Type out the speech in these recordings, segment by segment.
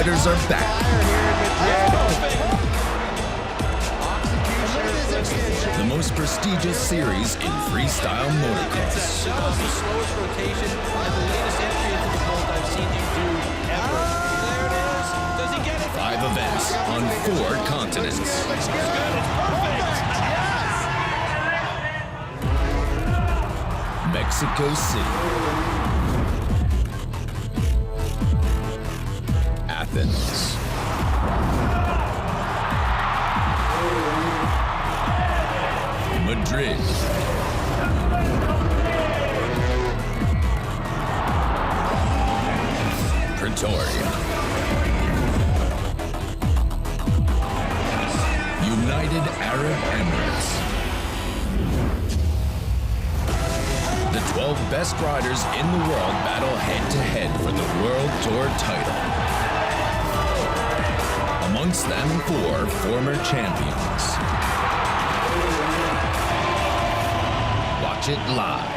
riders are back. The most prestigious series in freestyle motocross. That was the slowest rotation and the latest entry into the vault I've seen him do ever. There it is. Does he get it? 5 events on 4 continents. Looks good. It's perfect. Mexico City. Athens. Madrid. Pretoria. United Arab Emirates. The 12 best riders in the world battle head-to-head for the World Tour title. Amongst them, 4 former champions. Watch it live.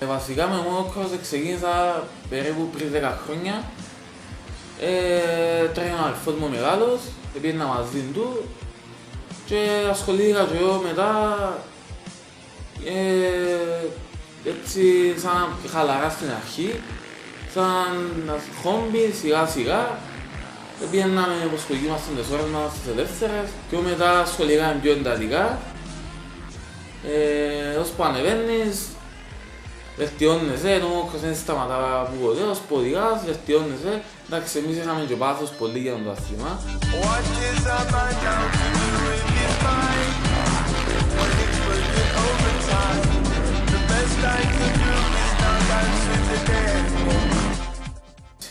Βασικά με motocross ξεκίνησα περίπου πριν 10 χρόνια. Τρέχει ένα αδερφός μου μεγάλος, πήγαινα μαζί του και ασχολήθηκα και εγώ μετά έτσι σαν χαλαρά στην αρχή, σαν χόμπι σιγά σιγά. Πήγαιναμε όπως μας τις ώρες μας στις ελεύθερες και μετά ασχολήθηκαμε πιο εντατικά. Ώσπου ανεβαίνεις, βελτιώνεσαι, το motocross δεν σταματά που ποτέ, ως ποδηγάς, βελτιώνεσαι. Εντάξει, εμείς είχαμε και πάθος πολύ για το άθλημα.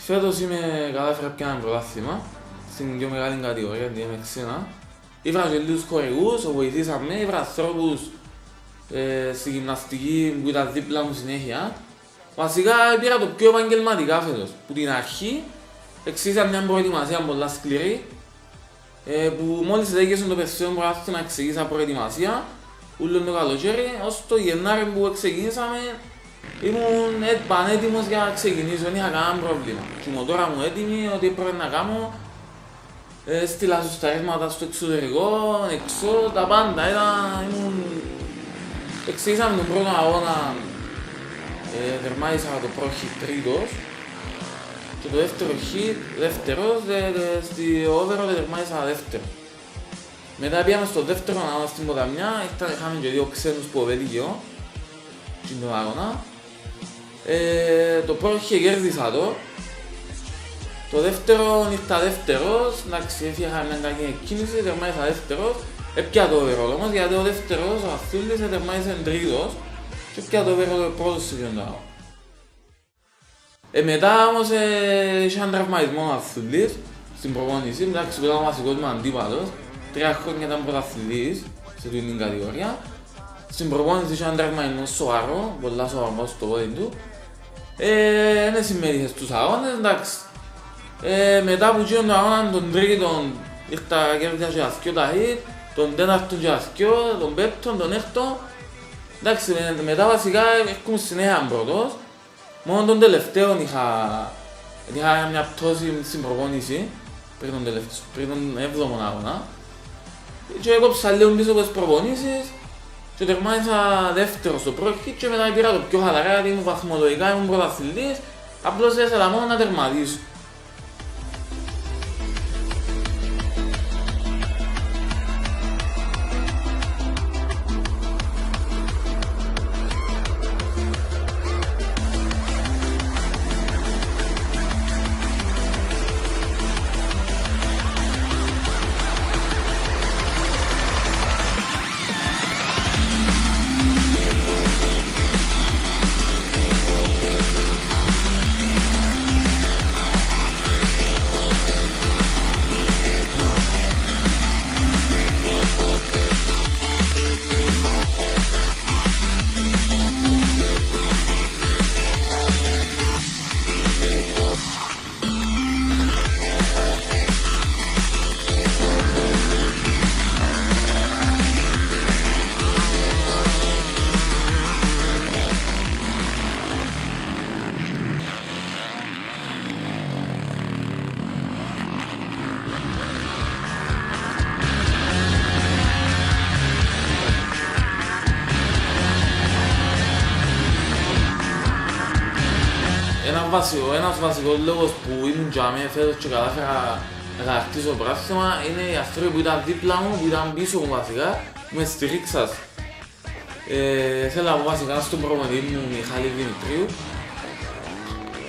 Φέτος κατάφερα πια ένα πρωτάθλημα στην πιο μεγάλη κατηγορία, την EP1. Ήβρα και λίγους χορηγούς, βοηθήσαμε, ήβρα ανθρώπους στη γυμναστική που ήταν δίπλα μου συνέχεια. Βασικά πήρα το πιο επαγγελματικά φέτος. Που την αρχή εξήγησα μια προετοιμασία πολλά σκληρή που μόλις δέκεσαι το περισσότερο πρωτάθλημα εξήγησα προετοιμασία ούλο το καλοκαίρι, ως το Γενάρη που ξεκινήσαμε ήμουν πανέτοιμος για να ξεκινήσω, δεν είχα κανένα πρόβλημα. Και η μοτόρα μου έτοιμη, ό,τι έπρεπε να κάνω. Στείλα σωσταρίσματα στο εξωτερικό, εξώ, τα πάντα, ήμουν... Εξήγησαμε τον πρώτο αγώνα, τερμάτισα το πρώτο τρίτος και το δεύτερος, στη overall τερμάτισα δεύτερο. Μετά πήγαμε στο δεύτερο αγώνα στην ποταμιά, είχαμε και 2 ξένους που οβέτηκε στην τον αγώνα. Το πρώτο κέρδισα το δεύτερο ήρθα δεύτερος, εντάξει έφυγα μια κακή κίνηση, τερμάτισα δεύτερος. Έπια το overall όμως, γιατί ο δεύτερος, ο Αθούλης, τερμάτισε τρίτος και έπια το overall πρώτος σε ποιον αγώνα. Μετά όμως είχε έναν τραυματισμό ο Αθούλης στην προπόνηση, εντάξει που ήταν ο βασικός μου αντίπαλος. 3 χρόνια ήταν πρωταθλητής σε αυτή την κατηγορία. Στην προπόνηση είχε έναν τραυματισμό σοβαρό, πολλά σοβαρό στο πόδι του. Δεν συμμετείχε στους αγώνες, εντάξει. Μετά που γίνον τον αγώνα τον τρίτον ήρθα κέρδισα και ασκιο ταχύτ, τον τέταρτον και ασκιο, τον πέπτον, τον έκτον. Εντάξει, μετά βασικά έρχομαι συνέχεια πρώτος. Μόνο τον τελευταίο είχα μια πτώση στην προπόνηση πριν τον 7ο αγώνα και έκοψα λίγο πίσω από τις προπονήσεις και τερμάτισα δεύτερο στο πρόκειτ και μετά πήρα το πιο χαλαρά γιατί ήμουν βαθμολογικά, ήμουν πρωταθλητής, απλώς ήθελα μόνο να τερματίσω. Ένας βασικός λόγος που ήμουν τζαμί φέτος και κατάφερα να κατακτήσω το πράθυμα είναι οι άνθρωποι που ήταν δίπλα μου, που ήταν πίσω μου βασικά, που με στηρίξαν. Θέλω να πω βασικά στον προπονητή μου Μιχάλη Δημητρίου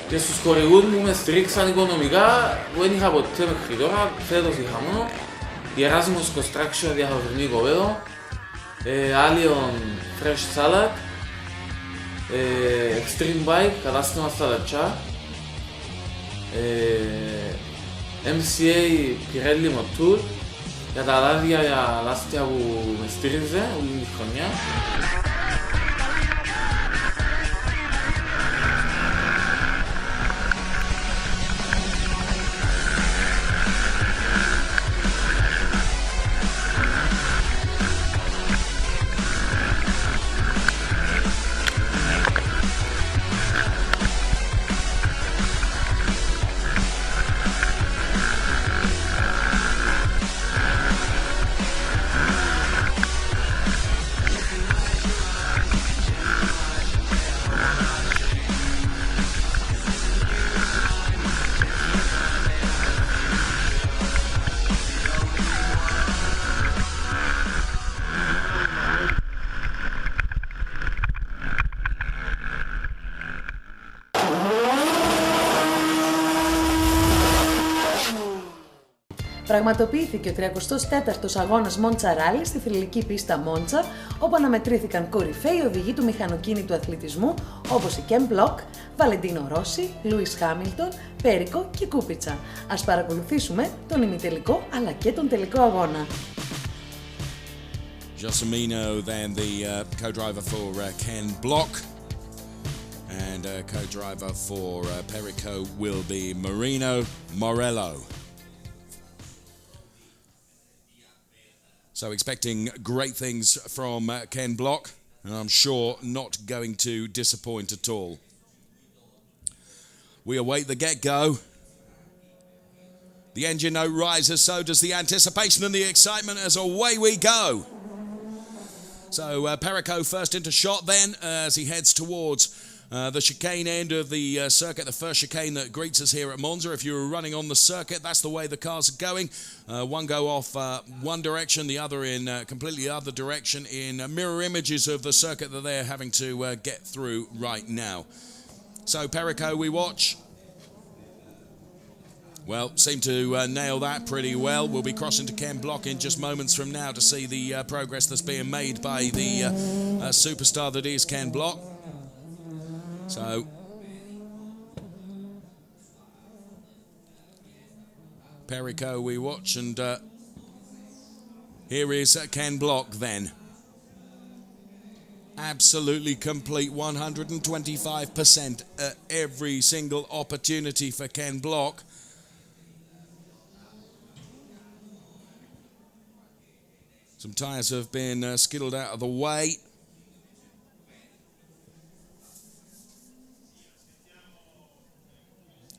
και στους χορηγούς μου με στηρίξαν οικονομικά που δεν είχα ποτέ μέχρι τώρα, φέτος είχα μόνο. Γεράσιμος Construction διαχωρισμή οικοπαίδο, Allion Fresh Salad, Extreme Bike, κατάστημα στα Λατσά, MCA Pirelli Motor για τα λάδια για λάστια που με στήριζε όλη τη χρονιά. Πραγματοποιήθηκε ο 34ος αγώνας Μόντσα Ράλι στη θρυλική πίστα Μόντσα, όπου αναμετρήθηκαν κορυφαίοι οδηγοί του μηχανοκίνητου αθλητισμού όπως η Κεν Μπλοκ, Βαλεντίνο Ρώση, Λούις Χάμιλτον, Πέρικο και Κούπιτσα. Ας παρακολουθήσουμε τον ημιτελικό αλλά και τον τελικό αγώνα. Giosimino then the co-driver for Ken Block, and co-driver for Perico will be Marino Morello. So expecting great things from Ken Block, and I'm sure not going to disappoint at all. We await the get-go. The engine note rises, so does the anticipation and the excitement as away we go. So Perico first into shot then as he heads towards the chicane end of the circuit, the first chicane that greets us here at Monza. If you're running on the circuit, that's the way the cars are going. One go off one direction, the other in completely other direction, in mirror images of the circuit that they're having to get through right now. So Perico we watch. Well, seem to nail that pretty well. We'll be crossing to Ken Block in just moments from now to see the progress that's being made by the superstar that is Ken Block. So, Perico we watch, and here is Ken Block then. Absolutely complete, 125% at every single opportunity for Ken Block. Some tyres have been skittled out of the way.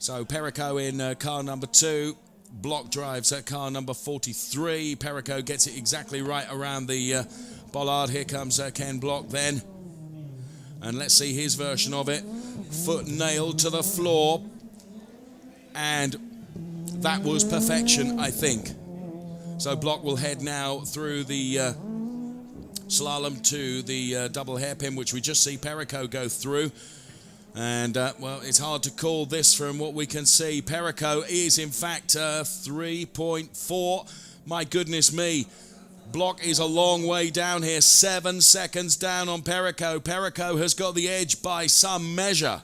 So Perico in car number 2. Block drives at car number 43. Perico gets it exactly right around the bollard. Here comes Ken Block then. And let's see his version of it. Foot nailed to the floor. And that was perfection, I think. So Block will head now through the slalom to the double hairpin, which we just see Perico go through. And, well, it's hard to call this from what we can see. Perico is, in fact, 3.4. My goodness me. Block is a long way down here. 7 seconds down on Perico. Perico has got the edge by some measure.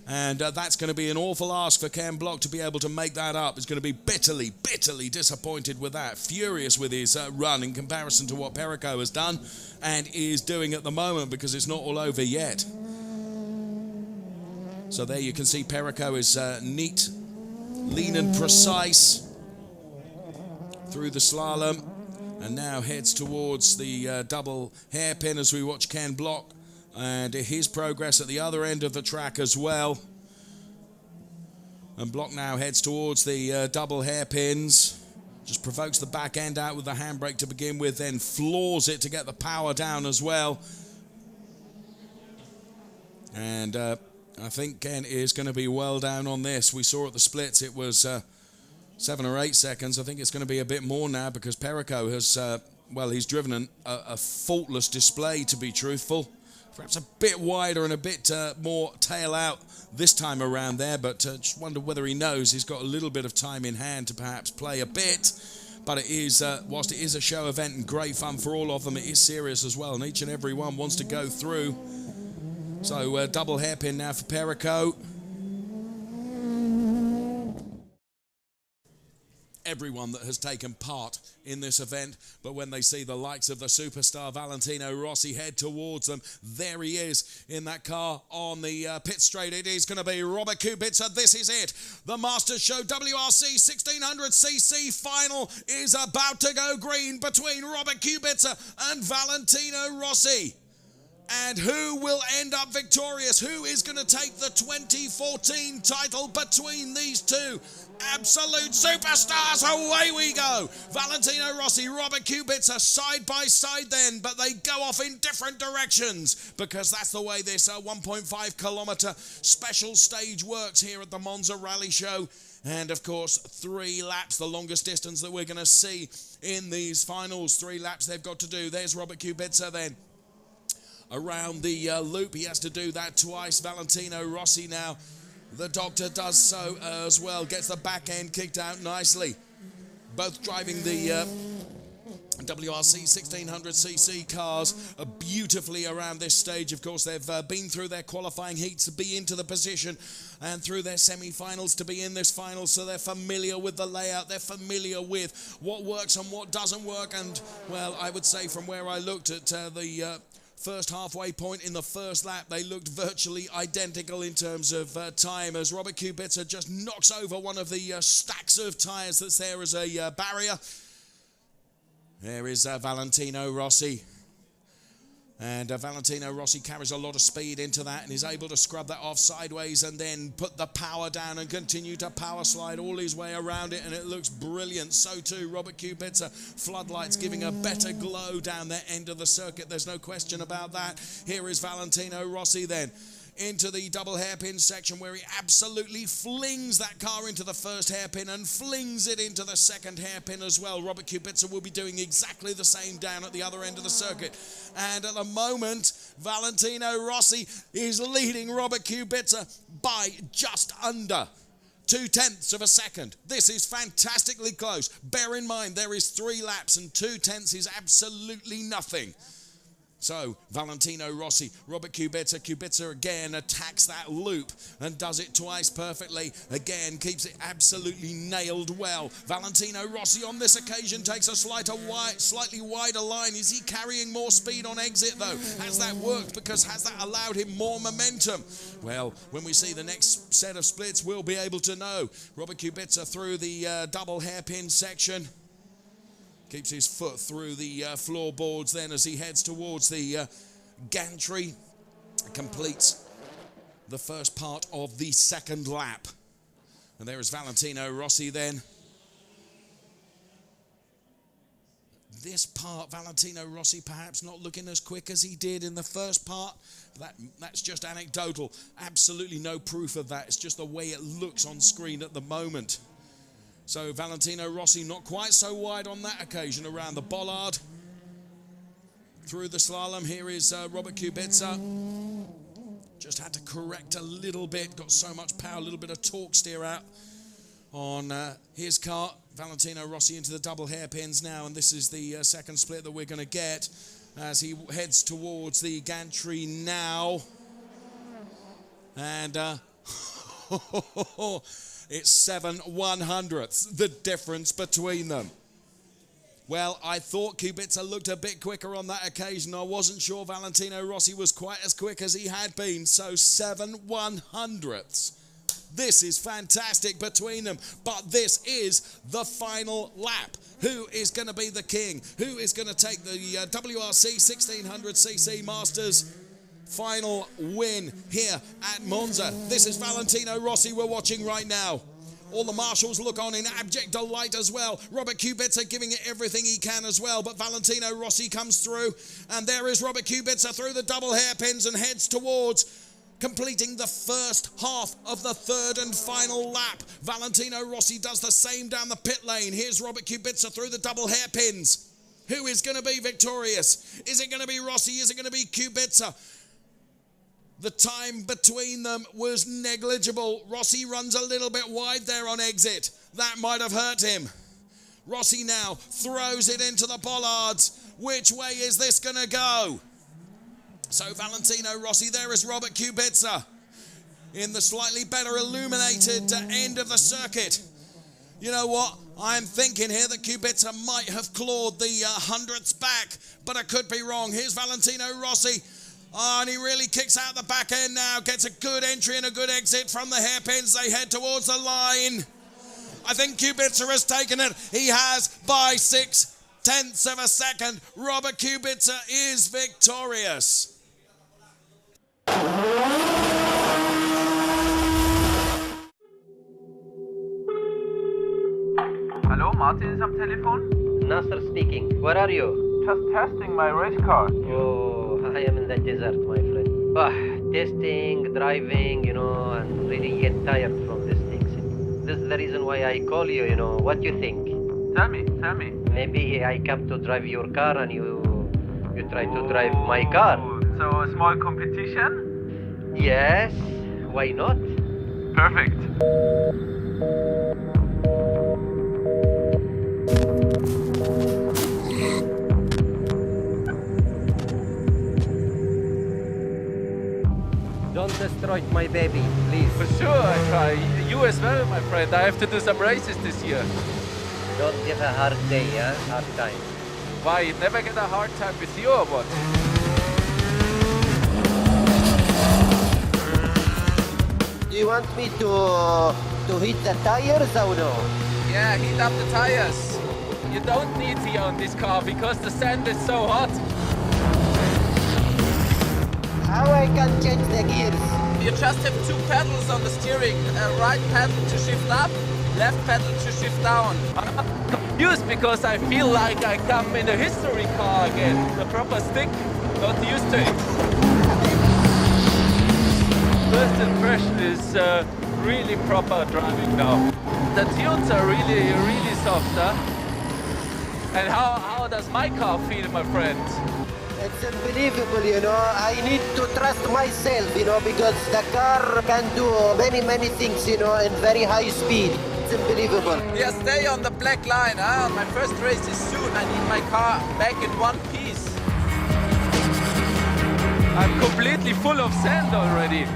And that's going to be an awful ask for Ken Block to be able to make that up. He's going to be bitterly, bitterly disappointed with that. Furious with his run in comparison to what Perico has done and is doing at the moment, because it's not all over yet. So there you can see Perico is neat, lean and precise through the slalom, and now heads towards the double hairpin as we watch Ken Block and his progress at the other end of the track as well. And Block now heads towards the double hairpins, just provokes the back end out with the handbrake to begin with, then floors it to get the power down as well. And I think Ken is going to be well down on this. We saw at the splits it was 7 or 8 seconds. I think it's going to be a bit more now, because Perico has, well, he's driven a faultless display, to be truthful. Perhaps a bit wider and a bit more tail out this time around there, but just wonder whether he knows he's got a little bit of time in hand to perhaps play a bit. But it is, whilst it is a show event and great fun for all of them, it is serious as well, and each and every one wants to go through. So double hairpin now for Perico. Everyone that has taken part in this event, but when they see the likes of the superstar Valentino Rossi head towards them, there he is in that car on the pit straight. It is going to be Robert Kubica. This is it. The Masters Show WRC 1600cc final is about to go green between Robert Kubica and Valentino Rossi. And who will end up victorious? Who is going to take the 2014 title between these two absolute superstars? Away we go. Valentino Rossi, Robert Kubica, side by side then, but they go off in different directions, because that's the way this 1.5 kilometer special stage works here at the Monza Rally Show. And of course, 3 laps, the longest distance that we're going to see in these finals. 3 laps they've got to do. There's Robert Kubica then. Around the loop, he has to do that twice. Valentino Rossi now, the doctor does so as well, gets the back end kicked out nicely. Both driving the WRC 1600cc cars beautifully around this stage. Of course, they've been through their qualifying heats to be into the position, and through their semi-finals to be in this final, so they're familiar with the layout, they're familiar with what works and what doesn't work. And, well, I would say from where I looked at the first halfway point in the first lap, they looked virtually identical in terms of time, as Robert Kubica just knocks over one of the stacks of tyres that's there as a barrier. There is Valentino Rossi. And Valentino Rossi carries a lot of speed into that and is able to scrub that off sideways and then put the power down and continue to power slide all his way around it, and it looks brilliant. So too Robert Kubica, floodlights giving a better glow down their end of the circuit, there's no question about that. Here is Valentino Rossi then into the double hairpin section, where he absolutely flings that car into the first hairpin and flings it into the second hairpin as well. Robert Kubica will be doing exactly the same down at the other end of the circuit. And at the moment, Valentino Rossi is leading Robert Kubica by just under 0.2 of a second. This is fantastically close. Bear in mind, there is 3 laps and 0.2 is absolutely nothing. So, Valentino Rossi, Robert Kubica. Kubica again attacks that loop and does it twice perfectly. Again, keeps it absolutely nailed well. Valentino Rossi on this occasion takes a slightly wider line. Is he carrying more speed on exit though? Has that worked? Because has that allowed him more momentum? Well, when we see the next set of splits, we'll be able to know. Robert Kubica through the double hairpin section. Keeps his foot through the floorboards then as he heads towards the gantry. Completes the first part of the second lap. And there is Valentino Rossi then. This part, Valentino Rossi perhaps not looking as quick as he did in the first part. That's just anecdotal. Absolutely no proof of that. It's just the way it looks on screen at the moment. So Valentino Rossi not quite so wide on that occasion around the bollard. Through the slalom, here is Robert Kubica. Just had to correct a little bit. Got so much power, a little bit of torque steer out on his car. Valentino Rossi into the double hairpins now, and this is the second split that we're going to get as he heads towards the gantry now. And it's 7/100ths, the difference between them. Well, I thought Kubica looked a bit quicker on that occasion. I wasn't sure Valentino Rossi was quite as quick as he had been, so 7/100ths. This is fantastic between them, but this is the final lap. Who is going to be the king? Who is going to take the WRC 1600cc Masters final win here at Monza? This is Valentino Rossi we're watching right now. All the marshals look on in abject delight as well. Robert Kubica giving it everything he can as well, but Valentino Rossi comes through, and there is Robert Kubica through the double hairpins and heads towards completing the first half of the third and final lap. Valentino Rossi does the same down the pit lane. Here's Robert Kubica through the double hairpins. Who is going to be victorious? Is it going to be Rossi? Is it going to be Kubica? The time between them was negligible. Rossi runs a little bit wide there on exit. That might have hurt him. Rossi now throws it into the bollards. Which way is this going to go? So Valentino Rossi, there is Robert Kubica in the slightly better illuminated end of the circuit. You know what? I'm thinking here that Kubica might have clawed the hundredths back, but I could be wrong. Here's Valentino Rossi. Oh, and he really kicks out the back end now, gets a good entry and a good exit from the hairpins. They head towards the line. I think Kubica has taken it. He has by 0.6 of a second. Robert Kubica is victorious. Hello, Martin is am Telefon. Nasser speaking. Where are you? Just testing my race car. Oh, I am in the desert, my friend. Testing, driving, and really get tired from these things. This is the reason why I call you, What do you think? Tell me. Maybe I come to drive your car and you try to drive my car. So a small competition? Yes, why not? Perfect. Don't destroy my baby, please. For sure, I try. You as well, my friend. I have to do some races this year. Don't give a hard day, hard time. Why, you never get a hard time with you or what? Do you want me to hit the tires or no? Yeah, heat up the tires. You don't need to on this car because the sand is so hot. How I can change the gears? You just have two pedals on the steering. Right pedal to shift up, left pedal to shift down. I'm confused because I feel like I come in a history car again. The proper stick, not used to it. First impression is really proper driving now. The tunes are really soft, huh? And how does my car feel, my friend? It's unbelievable, I need to trust myself, because the car can do many things, in very high speed. It's unbelievable. Yeah, stay on the black line, huh? My first race is soon. I need my car back in one piece. I'm completely full of sand already.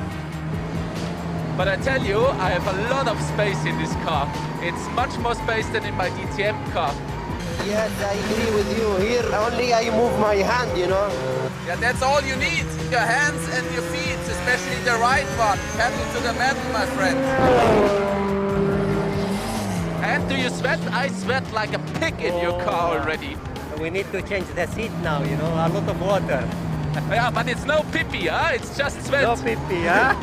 But I tell you, I have a lot of space in this car. It's much more space than in my DTM car. Yes, I agree with you. Here, only I move my hand, Yeah, that's all you need. Your hands and your feet, especially the right one. Pedal to the metal, my friend. And do you sweat? I sweat like a pig in your car already. We need to change the seat now, a lot of water. Yeah, but it's no pee-pee, huh? It's just sweat. No pee-pee, huh?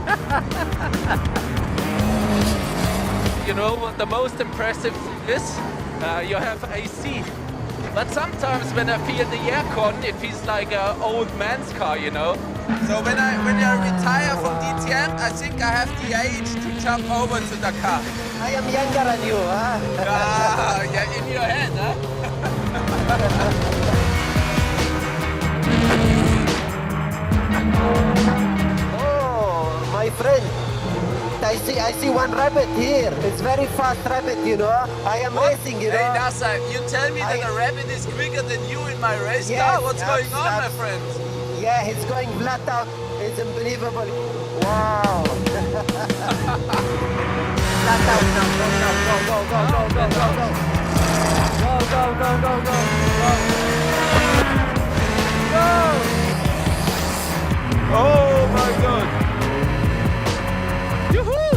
you know, what the most impressive thing is, you have AC. But sometimes when I feel the aircon, it feels like an old man's car, you know. So when I retire from DTM, I think I have the age to jump over to the car. I am younger than you, huh? Yeah, in your head, huh? Oh, my friend. I see one rabbit here. It's very fast rabbit, you know. I am racing, you know. Hey, Nasa, you tell me that a rabbit is quicker than you in my race car? What's going on, my friend? Yeah, he's going flat out. It's unbelievable. Wow. Flat out now. Go. Oh my God! Yoo-hoo!